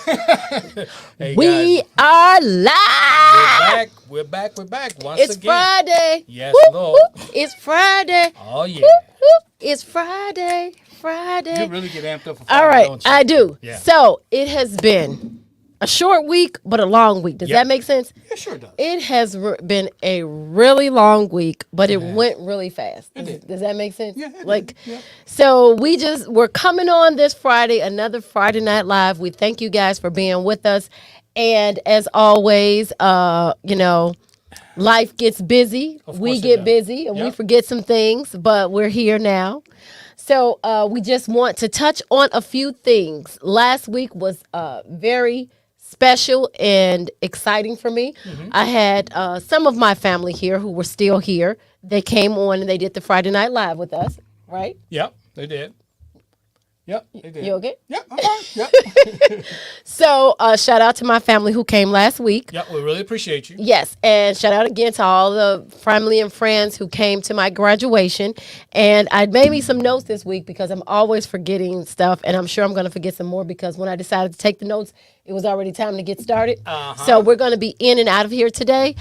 Hey We guys, are live. we're back once It's again. Friday. Yes, Whoop, Lord. whoop. It's Friday. Oh yeah. Whoop, whoop. It's Friday. You Friday. really get amped up for Friday, All right, don't you? I do. Yeah. So it has been a short week, but a long week. Does Yep. that make sense? It sure does. It has been a really long week, but it has. went really fast. did. Does that make sense? Yeah, it did. Like, Yeah. so we're coming on this Friday, another Friday Night Live. We thank you guys for being with us, and as always, life gets busy. Of We course it get does. busy, and we Yep. forget some things, but we're here now. So we just want to touch on a few things. Last week was very special and exciting for me. Mm-hmm. I had some of my family here who were still here. They came on and they did the Friday Night Live with us, right? Yep, they did. Yep, they did. You okay? Yep, I'm fine. Yep. So shout out to my family who came last week. Yep, we really appreciate you. Yes, and shout out again to all the family and friends who came to my graduation. And I made me some notes this week because I'm always forgetting stuff, and I'm sure I'm going to forget some more because when I decided to take the notes, it was already time to get started. So we're going to be in and out of here today.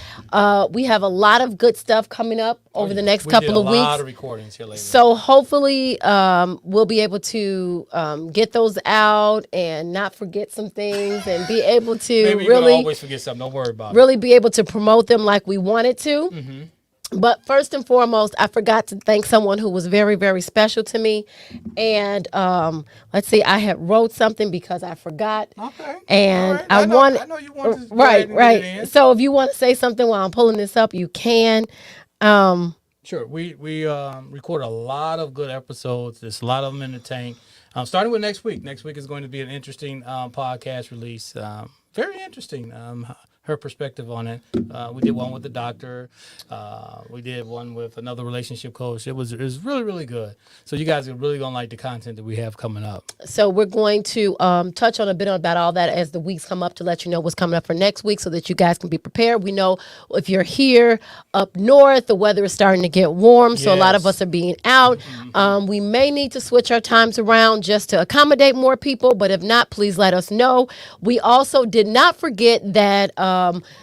We have a lot of good stuff coming up over the next couple of We did a lot weeks. of recordings here lately. So hopefully we'll be able to get those out and not forget some things and be able to Maybe you really always forget something. Don't worry about it. really be able to promote them like we wanted to. Mm-hmm. But first and foremost, I forgot to thank someone who was very, very special to me. And let's see, I had wrote something because I forgot. Okay. And All right. I I know you want to go right, ahead and get it in. right. So if you want to say something while I'm pulling this up, you can. Sure. We record a lot of good episodes. There's a lot of them in the tank. Starting with next week. Next week is going to be an interesting podcast release. Very interesting. Her perspective on it. We did one with the doctor. We did one with another relationship coach. It was really, really good. So you guys are really going to like the content that we have coming up. So we're going to touch on a bit about all that as the weeks come up to let you know what's coming up for next week so that you guys can be prepared. We know if you're here up north, the weather is starting to get warm, so a lot of Yes. us are being out. We may need to switch our times around just to accommodate more people, but if not, please let us know. We also did not forget that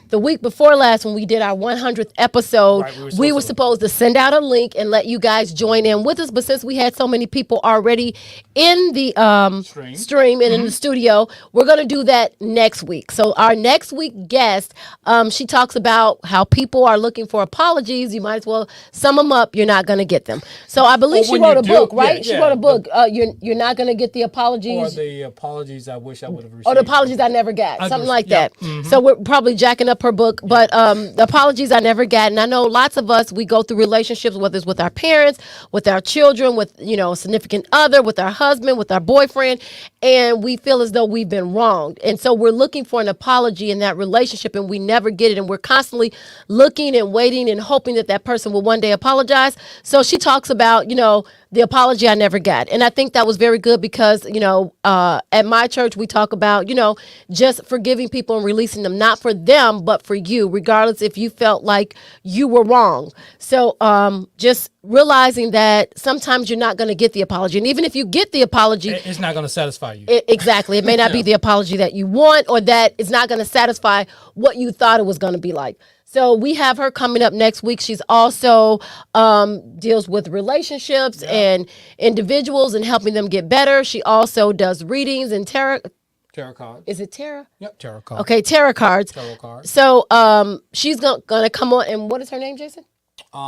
the week before last when we did our 100th episode, Right, we were supposed to send out a link and let you guys join in with us, but since we had so many people already in the stream and in the studio, we're going to do that next week. So our next week guest, she talks about how people are looking for apologies. You might as well sum them up. You're not going to get them. So I believe she when wrote you a do, book, right? yeah, She yeah, wrote a book. You're not going to get the Or apologies. the apologies I wish I would have received. Or the apologies I never got, something just- like yeah, that. So we're probably jacking up her book, but the apologies I never got. And I know lots of us, we go through relationships, whether it's with our parents, with our children, with a significant other, with our husband, with our boyfriend, and we feel as though we've been wronged. And so we're looking for an apology in that relationship, and we never get it. And we're constantly looking and waiting and hoping that that person will one day apologize. So she talks about, the apology I never got. And I think that was very good because, at my church, we talk about, just forgiving people and releasing them, not for them, but for you, regardless if you felt like you were wrong. So just realizing that sometimes you're not going to get the apology. And even if you get the apology, It's not going to satisfy you. exactly, it may not be the apology that you want, or that it's not going to satisfy what you thought it was going to be like. So we have her coming up next week. She's also deals with relationships and individuals and helping them get better. She also does readings and tarot. Tarot cards. Is it tarot? Yep, tarot cards. Okay, tarot cards. Tarot cards. So she's gonna come on, and what is her name, Jason?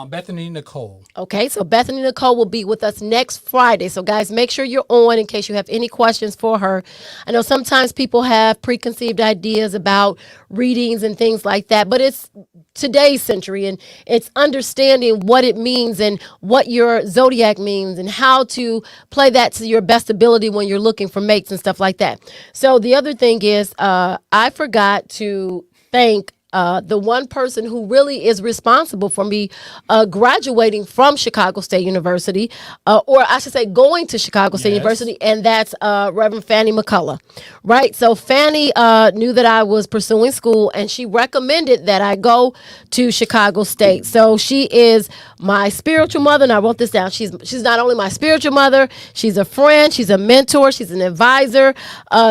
Bethany Nicole. Okay, so Bethany Nicole will be with us next Friday. So, guys, make sure you're on in case you have any questions for her. I know sometimes people have preconceived ideas about readings and things like that, but it's today's century, and it's understanding what it means and what your zodiac means and how to play that to your best ability when you're looking for mates and stuff like that. So, the other thing is, I forgot to thank the one person who really is responsible for me graduating from Chicago State University, or I should say going to Chicago State University, and that's Reverend Fannie McCullough, right? So Fannie knew that I was pursuing school, and she recommended that I go to Chicago State. So she is my spiritual mother, and I wrote this down. She's not only my spiritual mother, she's a friend, she's a mentor, she's an advisor,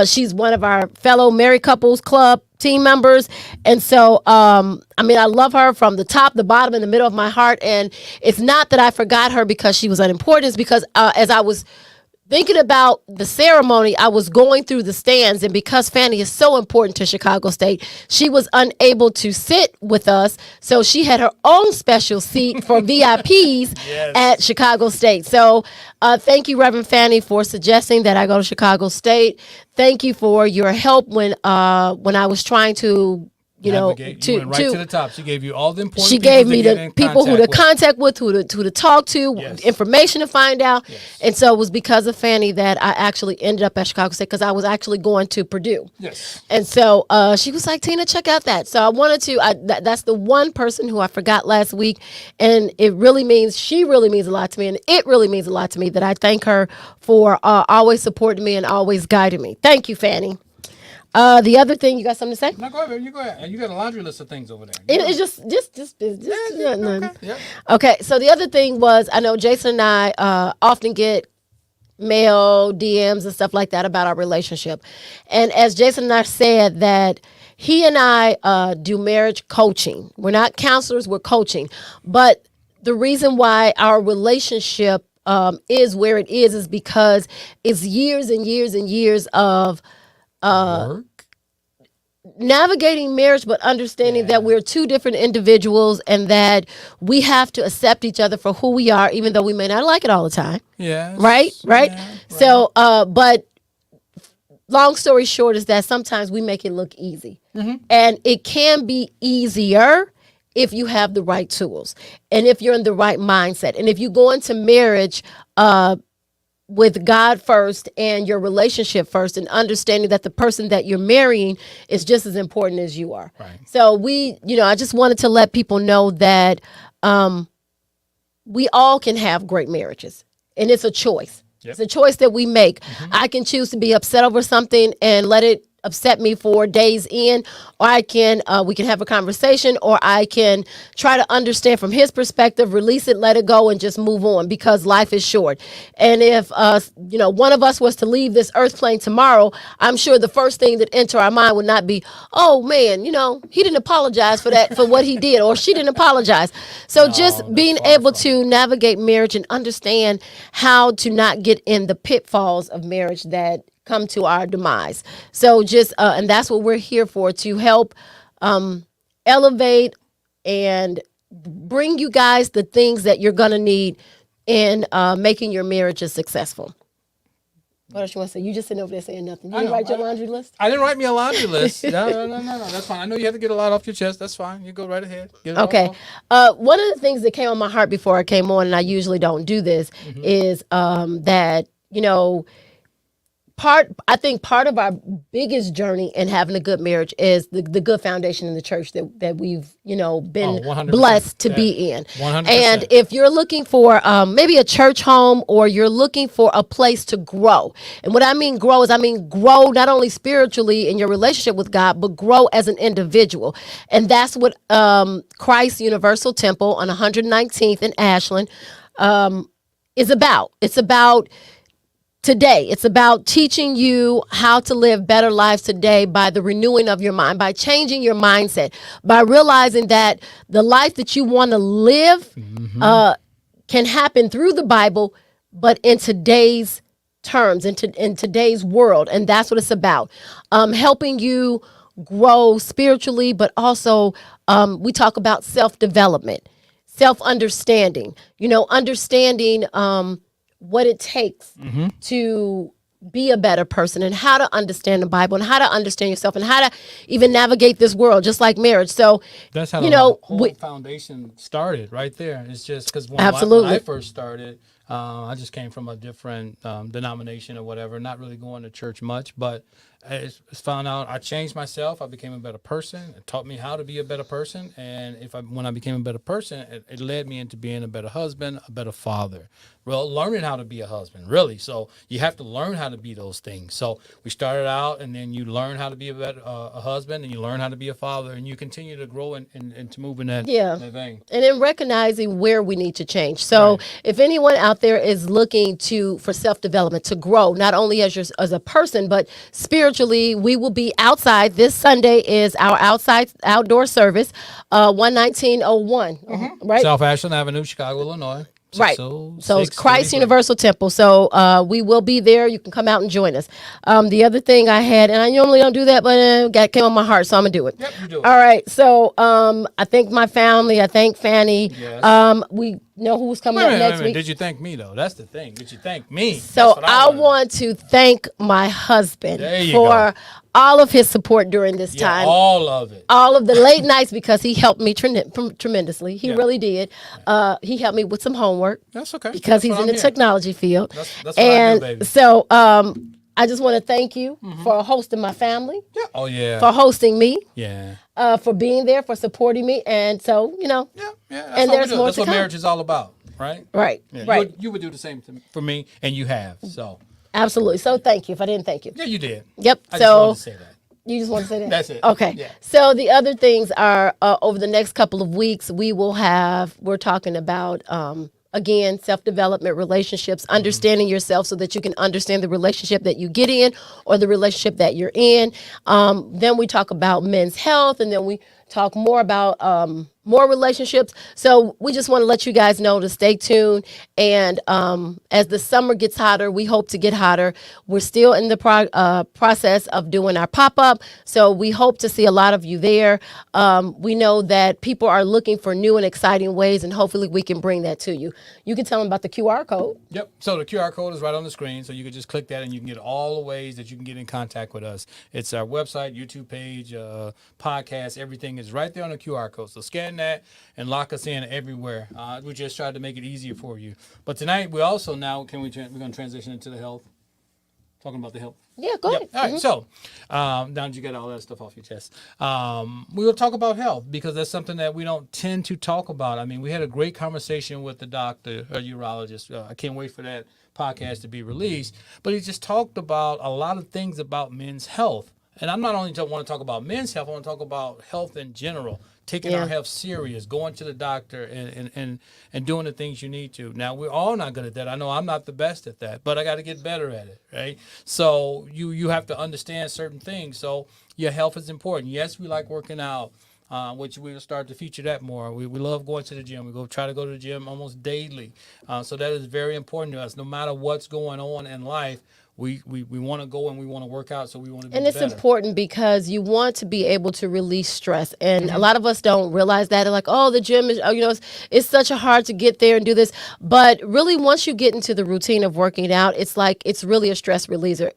she's one of our fellow Married Couples Club team members. And so, I mean, I love her from the top, the bottom, and the middle of my heart. And it's not that I forgot her because she was unimportant. It's because as I was thinking about the ceremony, I was going through the stands, and because Fannie is so important to Chicago State, she was unable to sit with us, so she had her own special seat for VIPs at Chicago State. So thank you, Reverend Fannie, for suggesting that I go to Chicago State. Thank you for your help when I was trying to you went right to the top. She gave you all the important. She gave me the people who to contact with, who to talk to, information to find out, and so it was because of Fannie that I actually ended up at Chicago State, because I was actually going to Purdue. Yes. And so she was like, Tina, check out that. So I wanted to. That's the one person who I forgot last week, and she really means a lot to me, and it really means a lot to me that I thank her for always supporting me and always guiding me. Thank you, Fannie. The other thing, you got something to say? No, go ahead, baby. You go ahead. You got a laundry list of things over there. It's just okay. Yep. Okay, so the other thing was, I know Jason and I often get mail, DMs, and stuff like that about our relationship. And as Jason and I said, that he and I do marriage coaching. We're not counselors, we're coaching. But the reason why our relationship is where it is because it's years and years and years of navigating marriage, but understanding that we're two different individuals and that we have to accept each other for who we are, even though we may not like it all the time. Yeah. Right? Yeah, So, but long story short is that sometimes we make it look easy. Mm-hmm. And it can be easier if you have the right tools and if you're in the right mindset. And if you go into marriage, with God first and your relationship first, and understanding that the person that you're marrying is just as important as you are. Right. So I just wanted to let people know that we all can have great marriages, and it's a choice. Yep. It's a choice that we make. Mm-hmm. I can choose to be upset over something and let it upset me for days in, or I can we can have a conversation, or I can try to understand from his perspective, release it, let it go, and just move on, because life is short. And if one of us was to leave this earth plane tomorrow, I'm sure the first thing that enter our mind would not be, oh man, he didn't apologize for that, for what he did, or she didn't apologize. So just being able to navigate marriage and understand how to not get in the pitfalls of marriage that come to our demise. So just, and that's what we're here for, to help elevate and bring you guys the things that you're going to need in making your marriages successful. What else you want to say? You just sitting over there saying nothing. You didn't write your laundry list? I didn't write me a laundry list. No. That's fine. I know you have to get a lot off your chest. That's fine. You go right ahead. Get it okay. One of the things that came on my heart before I came on, and I usually don't do this, is that, I think part of our biggest journey in having a good marriage is the good foundation in the church that we've been blessed to be in. 100%. And if you're looking for maybe a church home, or you're looking for a place to grow, and what I mean grow is grow not only spiritually in your relationship with God, but grow as an individual. And that's what Christ Universal Temple on 119th in Ashland is about. It's about today. It's about teaching you how to live better lives today by the renewing of your mind, by changing your mindset, by realizing that the life that you want to live can happen through the Bible, but in today's terms, in today's world. And that's what it's about. Helping you grow spiritually, but also we talk about self-development, self-understanding, understanding what it takes to be a better person, and how to understand the Bible, and how to understand yourself, and how to even navigate this world, just like marriage. So that's how the whole foundation started right there. It's just because when I first started, I just came from a different denomination or whatever, not really going to church much, but it's found out I changed myself. I became a better person. It taught me how to be a better person. And when I became a better person, it led me into being a better husband, a better father. Well, learning how to be a husband, really. So you have to learn how to be those things. So we started out, and then you learn how to be a better a husband, and you learn how to be a father, and you continue to grow and to move in that, that vein. And in recognizing where we need to change. So if anyone out there is looking for self-development, to grow, not only as a person, but spiritually, we will be outside. This Sunday is our outdoor service, 11901, right? South Ashland Avenue, Chicago, Illinois. Right. So it's Christ Universal Temple. So we will be there. You can come out and join us. The other thing I had, and I normally don't do that, but God came on my heart, so I'm going to do it. Yep, you do it. All right. So I thank my family. I thank Fanny. Yes. We know who's coming up next week. Did you thank me, though? That's the thing. Did you thank me? So I want to thank my husband for all of his support during this time. All of it. All of the late nights, because he helped me tremendously. He really did. He helped me with some homework. That's okay. Because he's in the technology field. That's what I do, baby. So I just want to thank you for hosting my family. Yeah. Oh, yeah. For hosting me. Yeah. For being there, for supporting me. And so, Yeah. And there's more That's to what come. marriage is all about, right? Right. Yeah. Right. You would do the same for me, and you have. So. Absolutely. So thank you if I didn't thank you. Yeah, you did. Yep. I just wanted to say that. You just want to say that? That's it. Okay. Yeah. So the other things are over the next couple of weeks, we're talking about, again, self-development, relationships, understanding yourself so that you can understand the relationship that you get in or the relationship that you're in. Then we talk about men's health, and then we talk more about more relationships. So we just want to let you guys know to stay tuned. And as the summer gets hotter, we hope to get hotter. We're still in the process of doing our pop-up. So we hope to see a lot of you there. We know that people are looking for new and exciting ways, and hopefully we can bring that to you. You can tell them about the QR code. Yep. So the QR code is right on the screen. So you can just click that, and you can get all the ways that you can get in contact with us. It's our website, YouTube page, podcast, everything is right there on the QR code. So scan that and lock us in everywhere. We just tried to make it easier for you. But tonight we also we're going to transition into the health. Talking about the health. Yeah, go ahead. All right. So now that you got all that stuff off your chest, we will talk about health, because that's something that we don't tend to talk about. I mean, we had a great conversation with the doctor, a urologist. I can't wait for that podcast to be released. But he just talked about a lot of things about men's health. And I'm not only want to talk about men's health, I want to talk about health in general. Taking our health serious, going to the doctor and doing the things you need to. Now, we're all not good at that. I know I'm not the best at that, but I got to get better at it, right? So you have to understand certain things. So your health is important. Yes, we like working out, which we'll start to feature that more. We love going to the gym. We try to go to the gym almost daily. So that is very important to us. No matter what's going on in life, we want to go and we want to work out, so we want to be And it's better. important because you want to be able to release stress. And a lot of us don't realize that. They're like, oh, the gym is, it's such a hard to get there and do this. But really, once you get into the routine of working out, it's like it's really a stress reliever.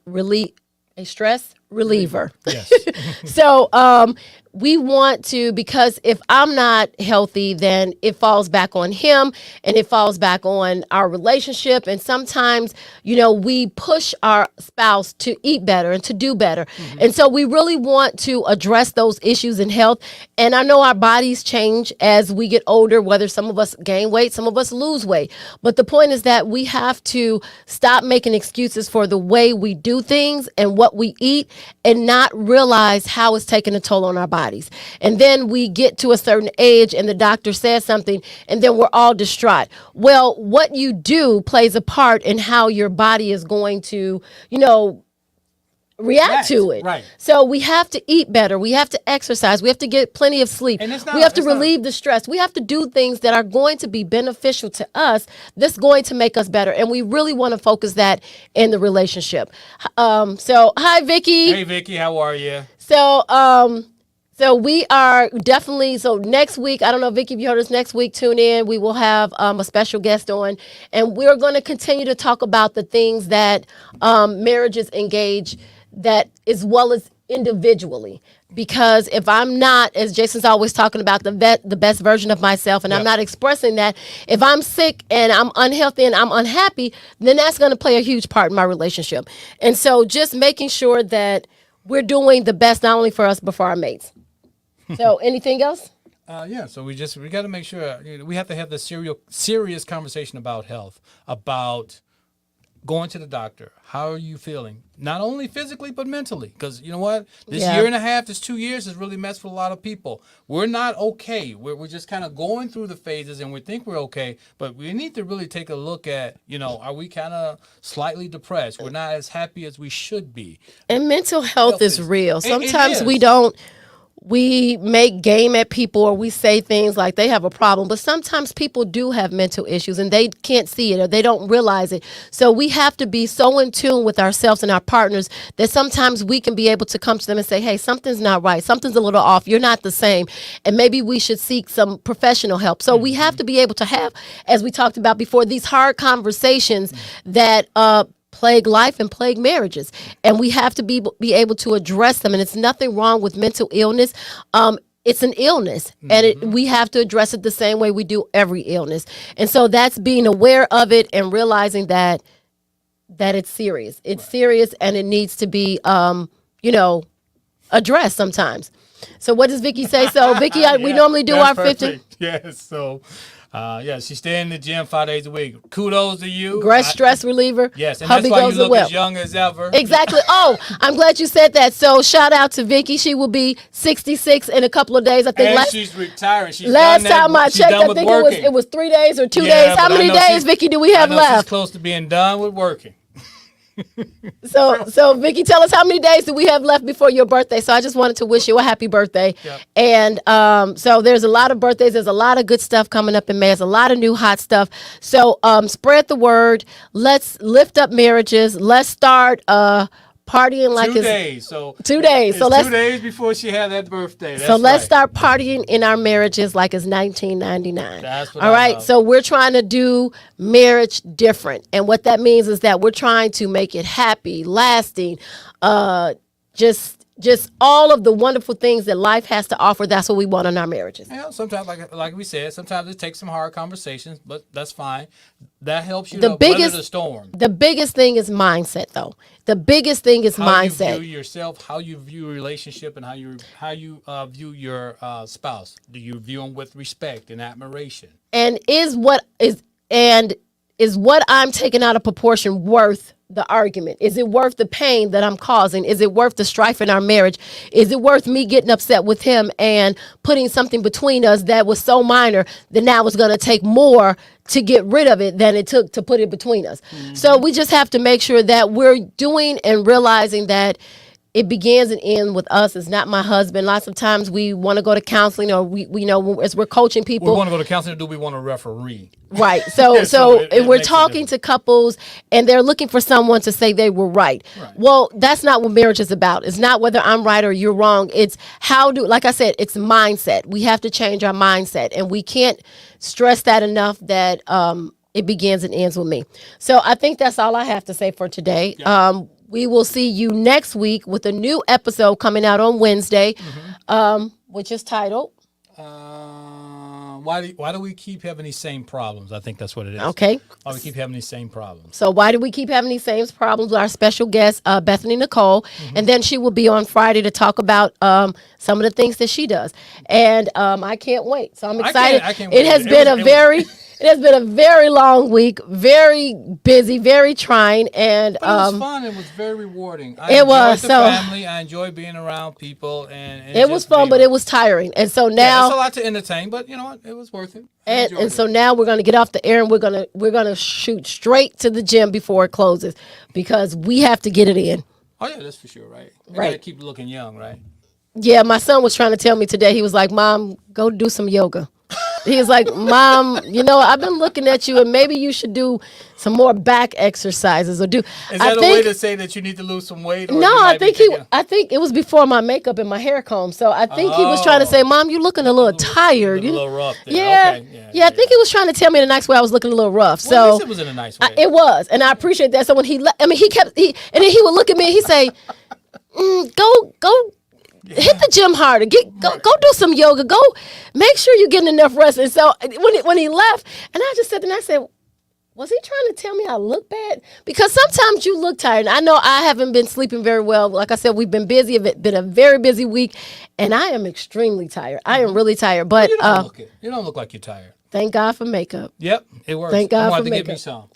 A stress reliever. Yes. So we want to, because if I'm not healthy, then it falls back on him and it falls back on our relationship. And sometimes, we push our spouse to eat better and to do better. And so we really want to address those issues in health. And I know our bodies change as we get older, whether some of us gain weight, some of us lose weight. But the point is that we have to stop making excuses for the way we do things and what we eat, and not realize how it's taking a toll on our bodies. And then we get to a certain age and the doctor says something, and then we're all distraught. Well, what you do plays a part in how your body is going to, react to it. Right. So we have to eat better. We have to exercise. We have to get plenty of sleep. And We have to relieve the stress. We have to do things that are going to be beneficial to us, that's going to make us better. And we really want to focus that in the relationship. So hi, Vicky. Hey, Vicky, how are you? So we are definitely, next week, I don't know, Vicky, if you heard us, next week, tune in. We will have a special guest on, and we're going to continue to talk about the things that marriages engage, that as well as individually, because if I'm not, as Jason's always talking about, the best version of myself, and I'm not expressing that, if I'm sick and I'm unhealthy and I'm unhappy, then that's going to play a huge part in my relationship. And so just making sure that we're doing the best, not only for us, but for our mates. So anything else? So we got to make sure, we have to have the serious conversation about health, about going to the doctor. How are you feeling? Not only physically, but mentally. Because you know what? This year and a half, this 2 years has really messed with a lot of people. We're not okay. We're just kind of going through the phases and we think we're okay. But we need to really take a look at, are we kind of slightly depressed? We're not as happy as we should be. And mental health is real. Sometimes it we make game at people, or we say things like they have a problem, but sometimes people do have mental issues and they can't see it or they don't realize it. So we have to be so in tune with ourselves and our partners that sometimes we can be able to come to them and say, hey, something's not right. Something's a little off. You're not the same. And maybe we should seek some professional help. So we have to be able to have, as we talked about before, these hard conversations that plague life and plague marriages, and we have to be able to address them. And it's nothing wrong with mental illness. It's an illness, and we have to address it the same way we do every illness. And so that's being aware of it and realizing that it's serious. It's serious, and it needs to be addressed sometimes. So what does Vicky say? So Vicky, we normally do our 50. Yes. So. She's staying in the gym 5 days a week. Kudos to you. Great stress reliever. Yes, and Hubby that's why goes you look well. as young as ever. Exactly. Oh, I'm glad you said that. So shout out to Vicky. She will be 66 in a couple of days. I think. And she's retiring. Last time I checked, I think it was 3 days or 2 days. How many days, Vicky, do we have left? She's close to being done with working. So Vicky, tell us, how many days do we have left before your birthday? So I just wanted to wish you a happy birthday. Yep. And so there's a lot of birthdays. There's a lot of good stuff coming up in May. There's a lot of new hot stuff. So spread the word. Let's lift up marriages. Let's start partying like 2 days. So 2 days. So let's 2 days before she had that birthday. That's so let's right. start partying in our marriages like it's 1999. That's what All right. love. So we're trying to do marriage different, and what that means is that we're trying to make it happy, lasting, just all of the wonderful things that life has to offer. That's what we want in our marriages. Sometimes, like we said, sometimes it takes some hard conversations, but that's fine. That helps you to weather the storm. The biggest thing is mindset, though. The biggest thing is mindset. How you view yourself, how you view a relationship, and how you view your spouse. Do you view them with respect and admiration? And is what I'm taking out of proportion worth the argument? Is it worth the pain that I'm causing? Is it worth the strife in our marriage? Is it worth me getting upset with him and putting something between us that was so minor that now it's going to take more to get rid of it than it took to put it between us? So we just have to make sure that we're doing and realizing that it begins and ends with us. It's not my husband. Lots of times we want to go to counseling, or we as we're coaching people. We want to go to counseling, or do we want to referee? Right. So we're talking to couples and they're looking for someone to say they were right. Well, that's not what marriage is about. It's not whether I'm right or you're wrong. It's like I said, it's mindset. We have to change our mindset, and we can't stress that enough that it begins and ends with me. So I think that's all I have to say for today. Yeah. We will see you next week with a new episode coming out on Wednesday, which is titled Why do we keep having these same problems? I think that's what it is. Okay. Why we keep having these same problems. So why do we keep having these same problems with our special guest, Bethany Nicole? And then she will be on Friday to talk about some of the things that she does. And I can't wait. So I'm excited. I can't wait. It has been a very long week, very busy, very trying, and but it was fun. It was very rewarding. I enjoyed the family. I enjoyed being around people, and it was fun, but it was tiring. And so now it's a lot to entertain, but you know what? It was worth it. And so now we're going to get off the air, and we're gonna shoot straight to the gym before it closes, because we have to get it in. Oh yeah, that's for sure, right? You right. Gotta keep looking young, right? Yeah, my son was trying to tell me today. He was like, "Mom, go do some yoga." He was like, "Mom, I've been looking at you, and maybe you should do some more back exercises or do." Is that a way to say that you need to lose some weight? Or no, I think it was before my makeup and my hair comb. So I think he was trying to say, "Mom, you're looking a little tired." A little rough. There. Yeah, okay. yeah. I think he was trying to tell me in a nice way I was looking a little rough. Well, at so least it was in a nice way. It was, and I appreciate that. So when he then he would look at me and he say, Go. Hit the gym harder. Go do some yoga. Go make sure you're getting enough rest. And so when he left, and I just said, and I said, was he trying to tell me I look bad? Because sometimes you look tired. And I know I haven't been sleeping very well. Like I said, we've been busy. It's been a very busy week, and I am extremely tired. I am really tired. But You don't look it. You don't look like you're tired. Thank God for makeup. Yep, it works. Thank God I'm for about to get me makeup. some.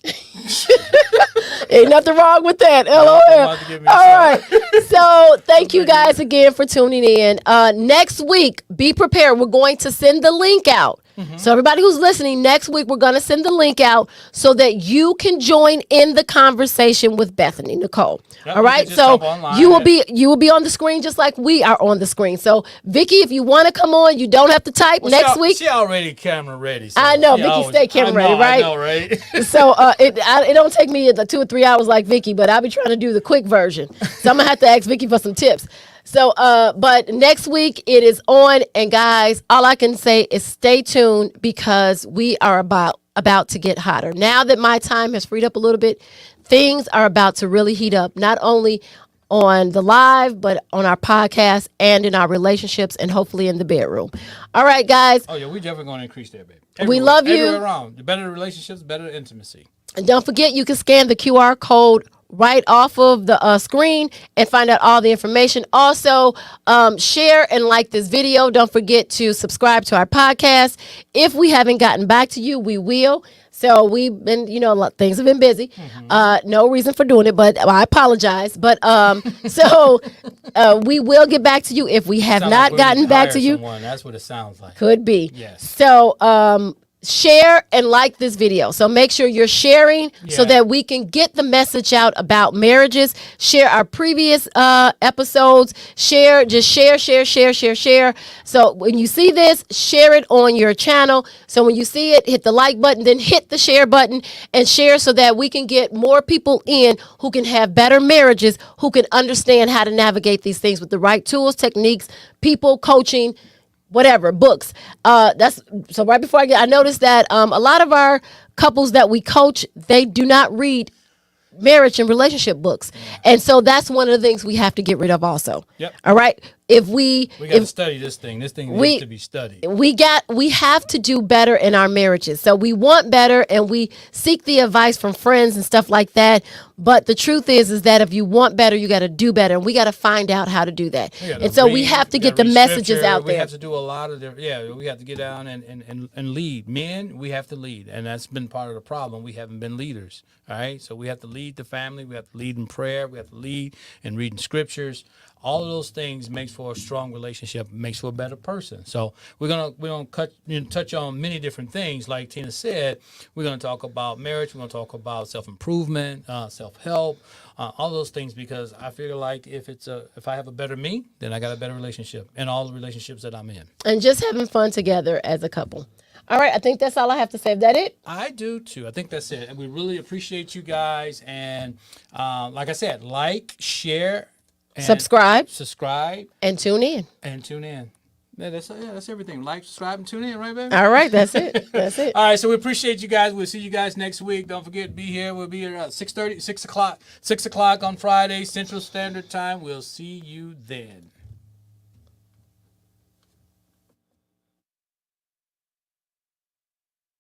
Ain't nothing wrong with that. I'm LOL. about to get me All some. right. So thank you guys again for tuning in. Next week, be prepared. We're going to send the link out. So everybody who's listening, next week we're going to send the link out so that you can join in the conversation with Bethany Nicole. Yep, all you right. can just So jump online you will be on the screen just like we are on the screen. So Vicky, if you want to come on, you don't have to type. Well, next week. She already camera ready. So I know, she Vicky always- stay camera ready, right? I know, right? So it don't take me 2 or 3 hours like Vicky, but I'll be trying to do the quick version. So I'm gonna have to ask Vicky for some tips. So but next week it is on, and guys, all I can say is stay tuned because we are about to get hotter. Now that my time has freed up a little bit, things are about to really heat up, not only on the live, but on our podcast and in our relationships and hopefully in the bedroom. All right, guys. Oh yeah, we definitely gonna increase that, baby. We love you. Everywhere around. The better the relationships, the better the intimacy. And don't forget, you can scan the QR code right off of the screen and find out all the information. Also, share and like this video. Don't forget to subscribe to our podcast. If we haven't gotten back to you, we will. So we've been, things have been busy. No reason for doing it, but I apologize. But we will get back to you if we have Sound not like we gotten need to back hire to you. someone. That's what it sounds like. Could be. Yes. So share and like this video. So make sure you're sharing so Yeah. that we can get the message out about marriages. Share our previous episodes. Share. So when you see this, share it on your channel. So when you see it, hit the like button, then hit the share button and share so that we can get more people in who can have better marriages, who can understand how to navigate these things with the right tools, techniques, people, coaching, whatever, books. That's so right before I noticed that a lot of our couples that we coach, they do not read marriage and relationship books. And so that's one of the things we have to get rid of also. Yep. All right. If we We got to study this thing. This thing needs to be studied. we have to do better in our marriages. So we want better and we seek the advice from friends and stuff like that. But the truth is that if you want better, you got to do better. And we got to find out how to do that. And so we have to get the messages out there. We have to do a lot of we have to get down and lead. Men, we have to lead. And that's been part of the problem. We haven't been leaders. All right. So we have to lead the family. We have to lead in prayer. We have to lead in reading scriptures. All of those things makes for a strong relationship, makes for a better person. So we're gonna touch on many different things. Like Tina said, we're gonna talk about marriage. We're gonna talk about self-improvement, self-help, all those things. Because I feel like if I have a better me, then I got a better relationship in all the relationships that I'm in. And just having fun together as a couple. All right, I think that's all I have to say. Is that it? I do too. I think that's it. And we really appreciate you guys. And like I said, like, share. And Subscribe and tune in. Yeah, that's everything. Like, subscribe, and tune in, right, baby? All right, that's it. That's it. All right, so we appreciate you guys. We'll see you guys next week. Don't forget to be here. We'll be here at 6 o'clock on Friday, Central Standard Time. We'll see you then.